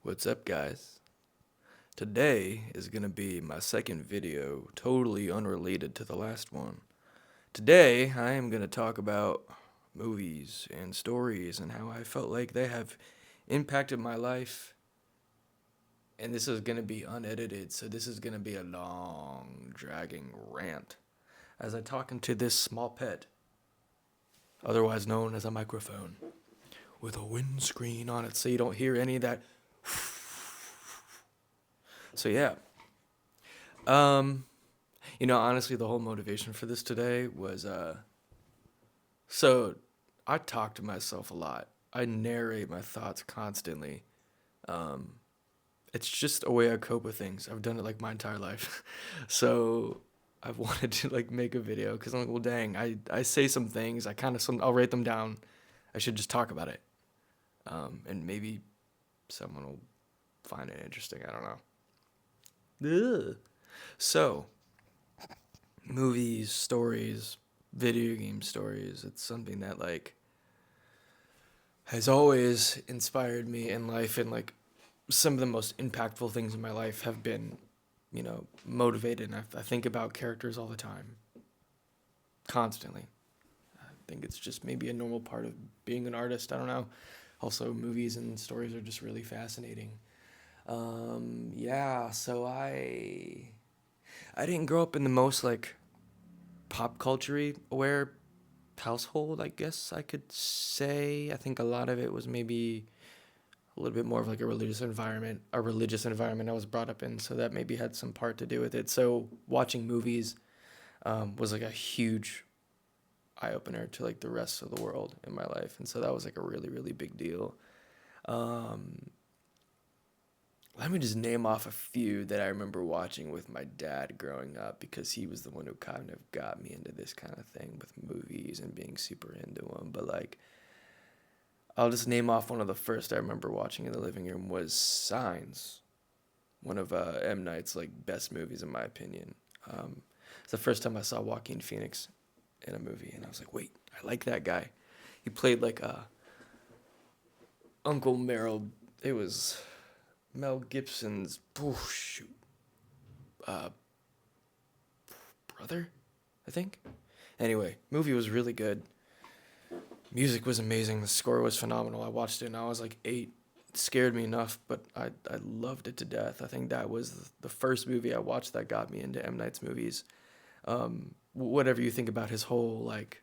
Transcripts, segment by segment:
What's up, guys? Today is going to be my second video, totally unrelated to the last one. Today, I am going to talk about movies and stories and how I felt like they have impacted my life. And this is going to be unedited, so this is going to be a long, dragging rant as I talk into this small pet, otherwise known as a microphone, with a windscreen on it so you don't hear any of that. So, yeah. Um, honestly, the whole motivation for this today was so I talk to myself a lot. I narrate my thoughts constantly. Um, it's just a way I cope with things. I've done it like my entire life. So I've wanted to like make a video because I'm like, well, dang, I say some things. I'll write them down. I should just talk about it. And maybe someone will find it interesting. I don't know. Ugh. So movies, stories, video game stories. It's something that like has always inspired me in life, and like some of the most impactful things in my life have been, motivated. And I think about characters all the time, constantly. I think it's just maybe a normal part of being an artist. I don't know. Also, movies and stories are just really fascinating. Yeah. So I didn't grow up in the most like pop culture aware household, I guess I could say. I think a lot of it was maybe a little bit more of like a religious environment I was brought up in, so that maybe had some part to do with it. So watching movies was like a huge eye opener to like the rest of the world in my life, and so that was like a really really big deal. Um, Let me just name off a few that I remember watching with my dad growing up because he was the one who kind of got me into this kind of thing with movies and being super into them. But like, I'll just name off one of the first I remember watching in the living room was Signs, one of M Night's like best movies in my opinion. It's the first time I saw Joaquin Phoenix in a movie, and I was like, wait, I like that guy. He played like Uncle Merrill. It was Mel Gibson's shoot, uh, brother, I think. Anyway, movie was really good. Music was amazing. The score was phenomenal. I watched it and I was like 8. It scared me enough, but I loved it to death. I think that was the first movie I watched that got me into M Night's movies. Whatever you think about his whole like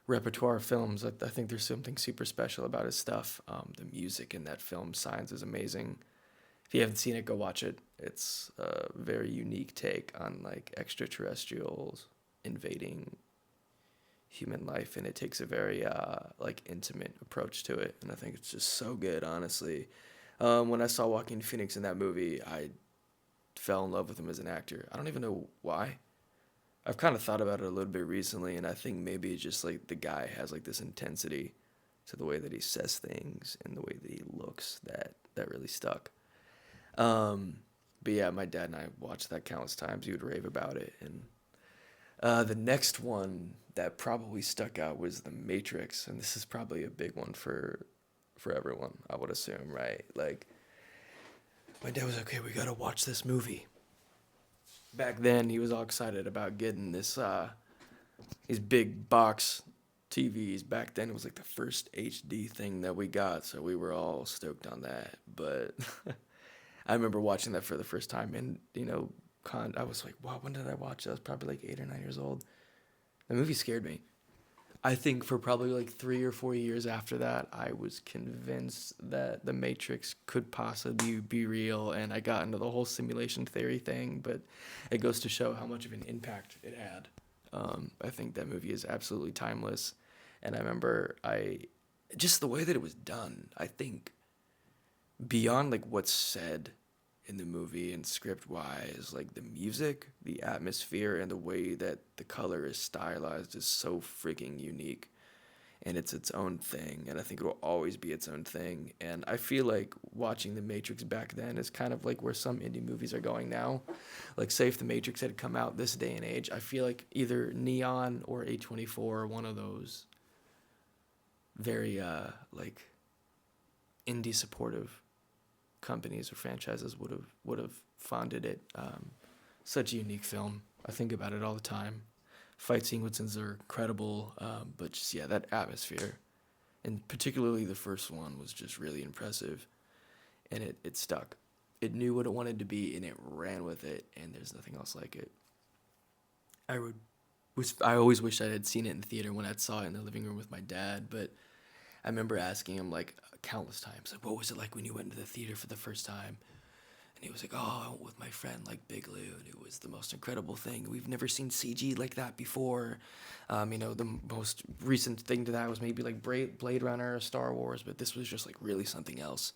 repertoire of films, I think there's something super special about his stuff. The music in that film, Signs, is amazing. If you haven't seen it, go watch it. It's a very unique take on like extraterrestrials invading human life, and it takes a very like intimate approach to it, and I think it's just so good, honestly. When I saw Joaquin Phoenix in that movie, I fell in love with him as an actor. I don't even know why. I've kind of thought about it a little bit recently, and I think maybe it's just like the guy has like this intensity to the way that he says things and the way that he looks that really stuck. Um, but yeah, my dad and I watched that countless times. He would rave about it, and the next one that probably stuck out was The Matrix, and this is probably a big one for everyone, I would assume, right? Like my dad was okay, we gotta watch this movie. Back then, he was all excited about getting these big box TVs. Back then, it was like the first HD thing that we got, so we were all stoked on that. But I remember watching that for the first time, and I was like, wow, when did I watch it? I was probably like 8 or 9 years old. The movie scared me. I think for probably like 3 or 4 years after that, I was convinced that the Matrix could possibly be real, and I got into the whole simulation theory thing. But it goes to show how much of an impact it had. I think that movie is absolutely timeless, and I remember I just the way that it was done. I think beyond like what's said in the movie and script wise, like the music, the atmosphere, and the way that the color is stylized is so freaking unique. And it's its own thing, and I think it will always be its own thing. And I feel like watching The Matrix back then is kind of like where some indie movies are going now. Like, say if The Matrix had come out this day and age, I feel like either Neon or A24 or one of those very like indie supportive companies or franchises would have funded it. Such a unique film. I think about it all the time. Fight sequences are incredible, but just yeah, that atmosphere, and particularly the first one was just really impressive, and it stuck. It knew what it wanted to be, and it ran with it, and there's nothing else like it. I would I always wish I had seen it in the theater when I saw it in the living room with my dad, but I remember asking him like countless times, like, what was it like when you went to the theater for the first time? And he was like, oh, I went with my friend like Big Lou, and it was the most incredible thing. We've never seen CG like that before. The most recent thing to that was maybe like Blade Runner or Star Wars, but this was just like really something else.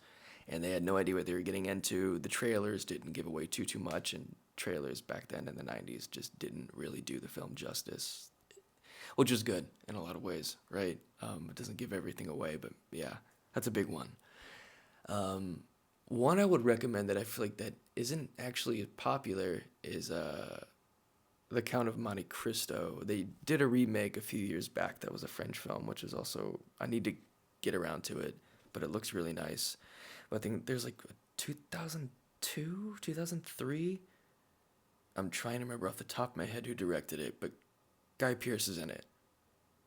And they had no idea what they were getting into. The trailers didn't give away too much, and trailers back then in the 90s just didn't really do the film justice, which was good in a lot of ways, right? It doesn't give everything away, but yeah, that's a big one. One I would recommend that I feel like that isn't actually popular is The Count of Monte Cristo. They did a remake a few years back that was a French film, which is also, I need to get around to it, but it looks really nice. But I think there's like 2002, 2003. I'm trying to remember off the top of my head who directed it, but Guy Pearce is in it.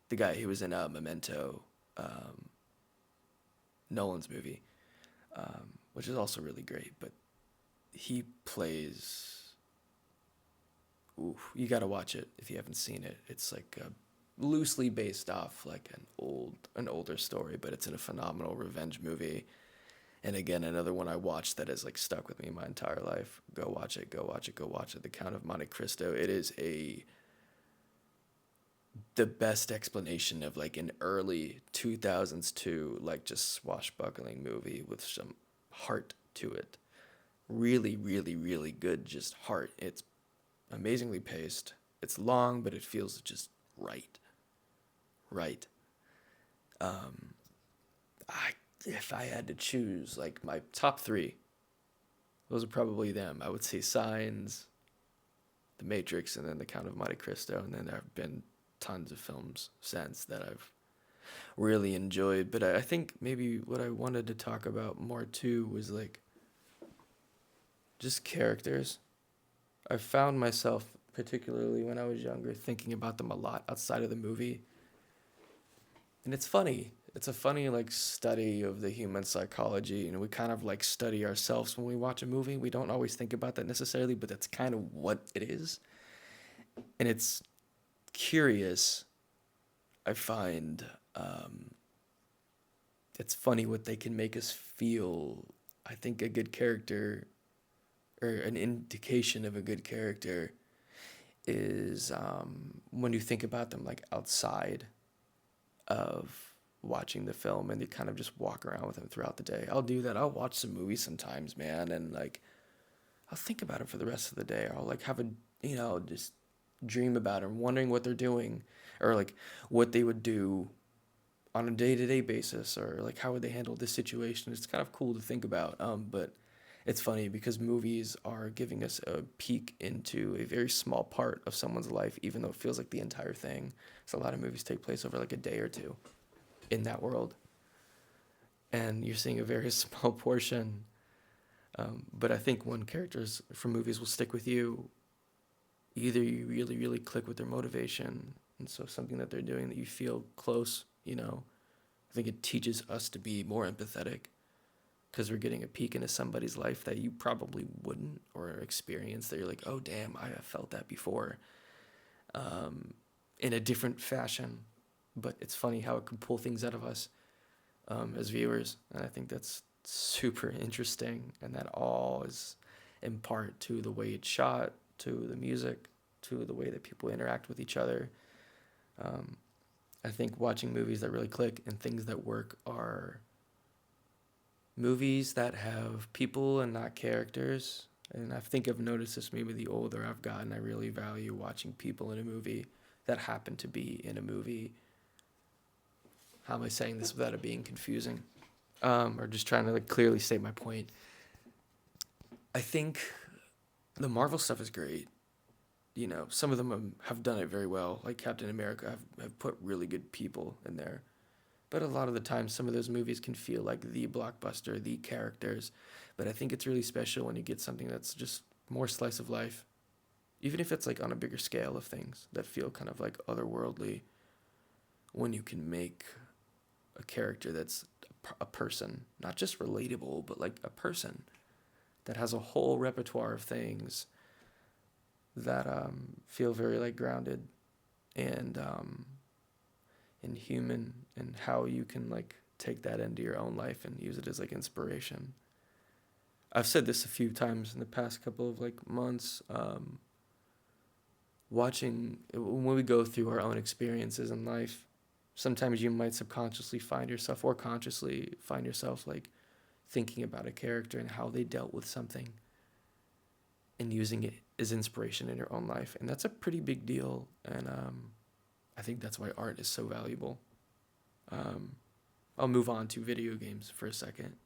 The guy who was in Memento, Nolan's movie, which is also really great. But he plays. Ooh, you gotta watch it if you haven't seen it. It's like loosely based off like an older story, but it's in a phenomenal revenge movie. And again, another one I watched that has like stuck with me my entire life. Go watch it. Go watch it. Go watch it. The Count of Monte Cristo. It is the best explanation of like an early 2000s to like just swashbuckling movie with some heart to it. Really, really, really good. Just heart. It's amazingly paced. It's long, but it feels just right. Right. I If I had to choose like my top three, those are probably them. I would say Signs, The Matrix, and then The Count of Monte Cristo. And then there have been tons of films since that I've really enjoyed. But I think maybe what I wanted to talk about more too was like just characters. I found myself, particularly when I was younger, thinking about them a lot outside of the movie. And it's funny. It's a funny like study of the human psychology, and we kind of like study ourselves when we watch a movie. We don't always think about that necessarily, but that's kind of what it is. And it's curious. I find it's funny what they can make us feel. I think a good character, or an indication of a good character, is when you think about them like outside of watching the film, and you kind of just walk around with them throughout the day. I'll do that. I'll watch some movies sometimes, man, and like I'll think about it for the rest of the day. I'll like have a just dream about them, wondering what they're doing, or like what they would do on a day-to-day basis, or like how would they handle this situation. It's kind of cool to think about. But it's funny because movies are giving us a peek into a very small part of someone's life, even though it feels like the entire thing. So a lot of movies take place over like a day or two in that world, and you're seeing a very small portion. But I think when characters from movies will stick with you, either you really, really click with their motivation, and so something that they're doing that you feel close, I think it teaches us to be more empathetic because we're getting a peek into somebody's life that you probably wouldn't or experience, that you're like, oh, damn, I have felt that before, in a different fashion. But it's funny how it can pull things out of us as viewers. And I think that's super interesting. And that all is in part to the way it's shot, to the music, to the way that people interact with each other. I think watching movies that really click and things that work are movies that have people and not characters. And I think I've noticed this maybe the older I've gotten. I really value watching people in a movie that happen to be in a movie. How am I saying this without it being confusing? Or just trying to like clearly state my point. I think the Marvel stuff is great. Some of them have done it very well. Like Captain America have put really good people in there. But a lot of the time, some of those movies can feel like the blockbuster, the characters. But I think it's really special when you get something that's just more slice of life, even if it's like on a bigger scale of things that feel kind of like otherworldly. When you can make a character that's a person, not just relatable, but like a person that has a whole repertoire of things that feel very like grounded and human, and how you can like take that into your own life and use it as like inspiration. I've said this a few times in the past couple of like months. Watching when we go through our own experiences in life, sometimes you might subconsciously find yourself or consciously find yourself like thinking about a character and how they dealt with something and using it as inspiration in your own life. And that's a pretty big deal. And I think that's why art is so valuable. Um, I'll move on to video games for a second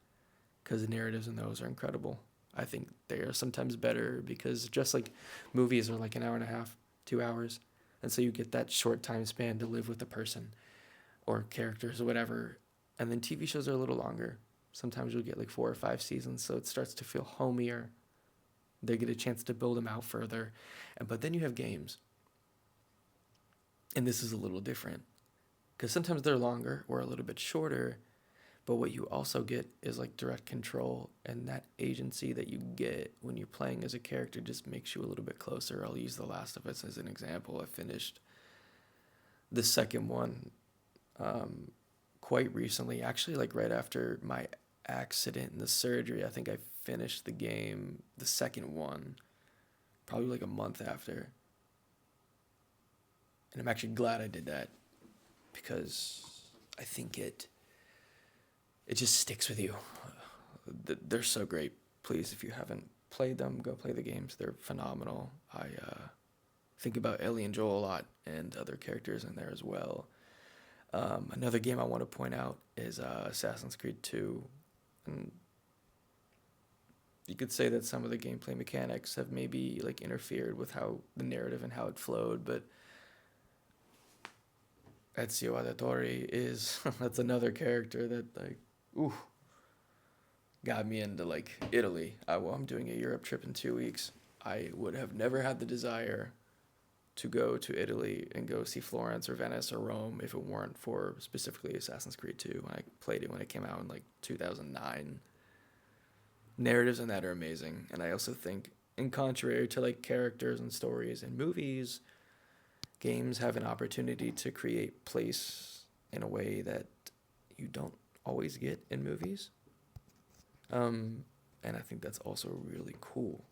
because the narratives in those are incredible. I think they are sometimes better because just like movies are like an hour and a half, 2 hours. And so you get that short time span to live with a person or characters or whatever. And then TV shows are a little longer. Sometimes you'll get like 4 or 5 seasons, so it starts to feel homier. They get a chance to build them out further. But then you have games. And this is a little different because sometimes they're longer or a little bit shorter. But what you also get is like direct control, and that agency that you get when you're playing as a character just makes you a little bit closer. I'll use The Last of Us as an example. I finished the second one quite recently, actually, like right after my accident and the surgery. I think I finished the game, the second one, probably like a month after. And I'm actually glad I did that because I think it just sticks with you. They're so great. Please, if you haven't played them, go play the games. They're phenomenal. I think about Ellie and Joel a lot and other characters in there as well. Another game I want to point out is Assassin's Creed 2. And you could say that some of the gameplay mechanics have maybe like interfered with how the narrative and how it flowed, but Ezio Auditore is that's another character that like ooh got me into like Italy. I'm doing a Europe trip in 2 weeks. I would have never had the desire to go to Italy and go see Florence or Venice or Rome if it weren't for specifically Assassin's Creed 2 when I played it when it came out in like 2009. Narratives in that are amazing, and I also think, in contrary to like characters and stories in movies, games have an opportunity to create place in a way that you don't always get in movies. And I think that's also really cool.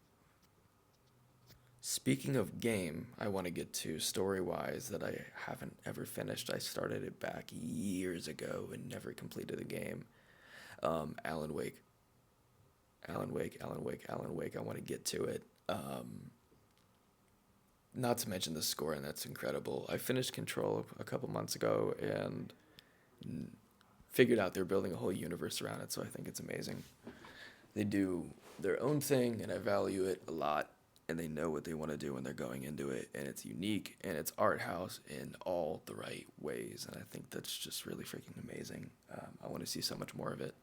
Speaking of game, I want to get to story-wise that I haven't ever finished. I started it back years ago and never completed the game. Alan Wake. Alan Wake. I want to get to it. Not to mention the score, and that's incredible. I finished Control a couple months ago and figured out they're building a whole universe around it, so I think it's amazing. They do their own thing, and I value it a lot, and they know what they want to do when they're going into it, and it's unique, and it's art house in all the right ways, and I think that's just really freaking amazing. I want to see so much more of it.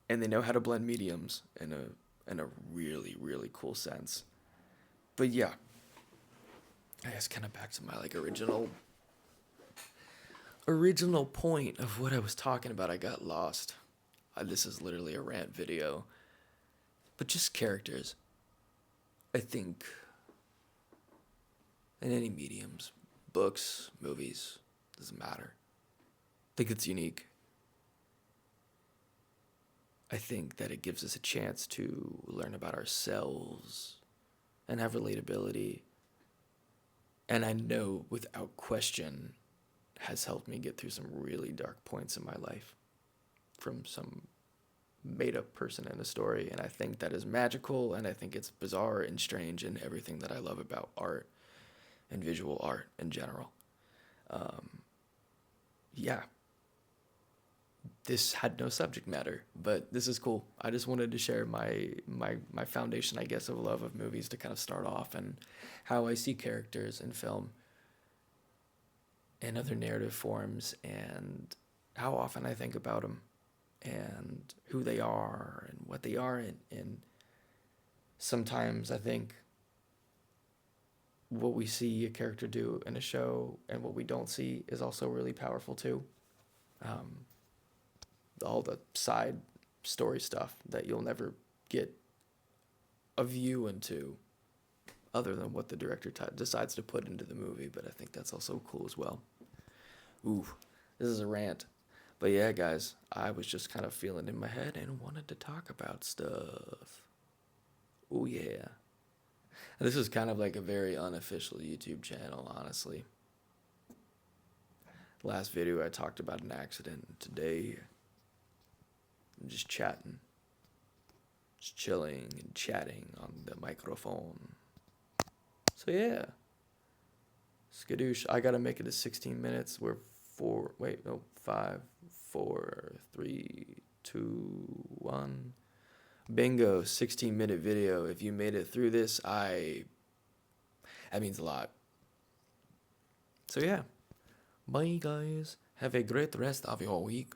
And they know how to blend mediums in a really, really cool sense. But yeah, I guess kind of back to my like original point of what I was talking about. I got lost. This is literally a rant video. But just characters. I think in any mediums, books, movies, doesn't matter. I think it's unique. I think that it gives us a chance to learn about ourselves and have relatability. And I know without question has helped me get through some really dark points in my life from some made up person in a story. And I think that is magical, and I think it's bizarre and strange, and everything that I love about art and visual art in general. Yeah. This had no subject matter, but this is cool. I just wanted to share my foundation, I guess, of love of movies to kind of start off, and how I see characters in film and other narrative forms, and how often I think about them and who they are and what they are. And sometimes I think what we see a character do in a show and what we don't see is also really powerful too. Um, all the side story stuff that you'll never get a view into other than what the director decides to put into the movie, but I think that's also cool as well. Ooh, this is a rant. But yeah, guys, I was just kind of feeling in my head and wanted to talk about stuff. Oh yeah. This is kind of like a very unofficial YouTube channel, honestly. Last video I talked about an accident. Today, I'm just chatting. Just chilling and chatting on the microphone. So yeah. Skadoosh. I gotta make it to 16 minutes. We're 5, 4, 3, 2, 1. Bingo, 16-minute video. If you made it through this, that means a lot. So yeah. Bye guys. Have a great rest of your week.